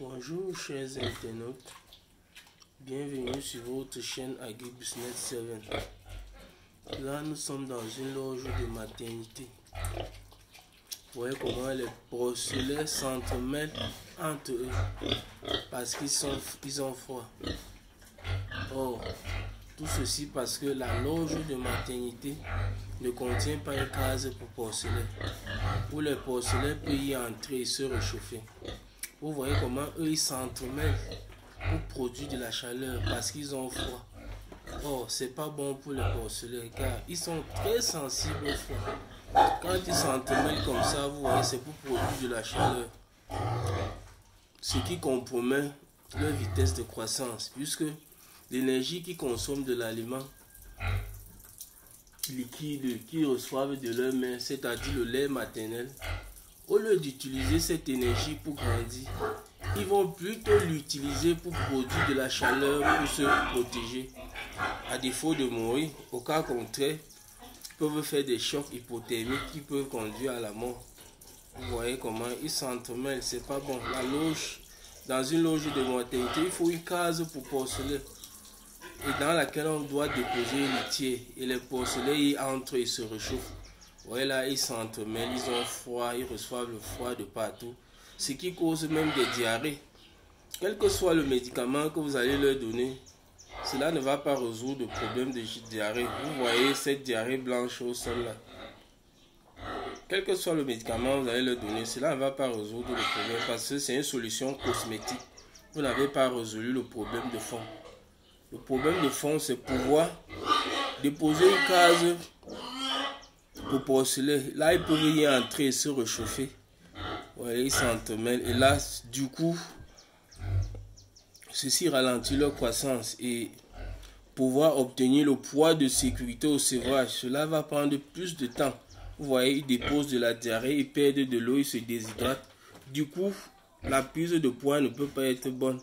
Bonjour chers internautes, bienvenue sur votre chaîne AgriBusiness 7. Là nous sommes dans une loge de maternité. Vous voyez comment les porcelets s'entremêlent entre eux parce qu'ils ont froid. Or, tout ceci parce que la loge de maternité ne contient pas une case pour porcelets, où les porcelets peuvent y entrer et se réchauffer. Vous voyez comment eux ils s'entremêlent pour produire de la chaleur parce qu'ils ont froid. Or, c'est pas bon pour les porcelets car ils sont très sensibles au froid. Quand ils s'entremêlent comme ça, vous voyez, c'est pour produire de la chaleur. Ce qui compromet leur vitesse de croissance, puisque l'énergie qu'ils consomment de l'aliment liquide qu'ils reçoivent de leur mère, c'est-à-dire le lait maternel, au lieu d'utiliser cette énergie pour grandir, ils vont plutôt l'utiliser pour produire de la chaleur pour se protéger. À défaut de mourir, au cas contraire, ils peuvent faire des chocs hypothermiques qui peuvent conduire à la mort. Vous voyez comment ils s'entremêlent, c'est pas bon. La loge, dans une loge de maternité, il faut une case pour porcelets et dans laquelle on doit déposer une litière et les porcelets y entrent et se réchauffent. Vous voyez là, ils s'entremêlent, ils ont froid, ils reçoivent le froid de partout, ce qui cause même des diarrhées. Quel que soit le médicament que vous allez leur donner, cela ne va pas résoudre le problème de diarrhée. Vous voyez cette diarrhée blanche au sol là. Quel que soit le médicament que vous allez leur donner, cela ne va pas résoudre le problème parce que c'est une solution cosmétique. Vous n'avez pas résolu le problème de fond. Le problème de fond, c'est pouvoir déposer une case pour porcelet. Là, ils peuvent y entrer et se réchauffer. Ouais, ils s'entremêlent. Et là, du coup, ceci ralentit leur croissance. Et pouvoir obtenir le poids de sécurité au sevrage, cela va prendre plus de temps. Vous voyez, ils déposent de la diarrhée, ils perdent de l'eau, ils se déshydratent. Du coup, la prise de poids ne peut pas être bonne.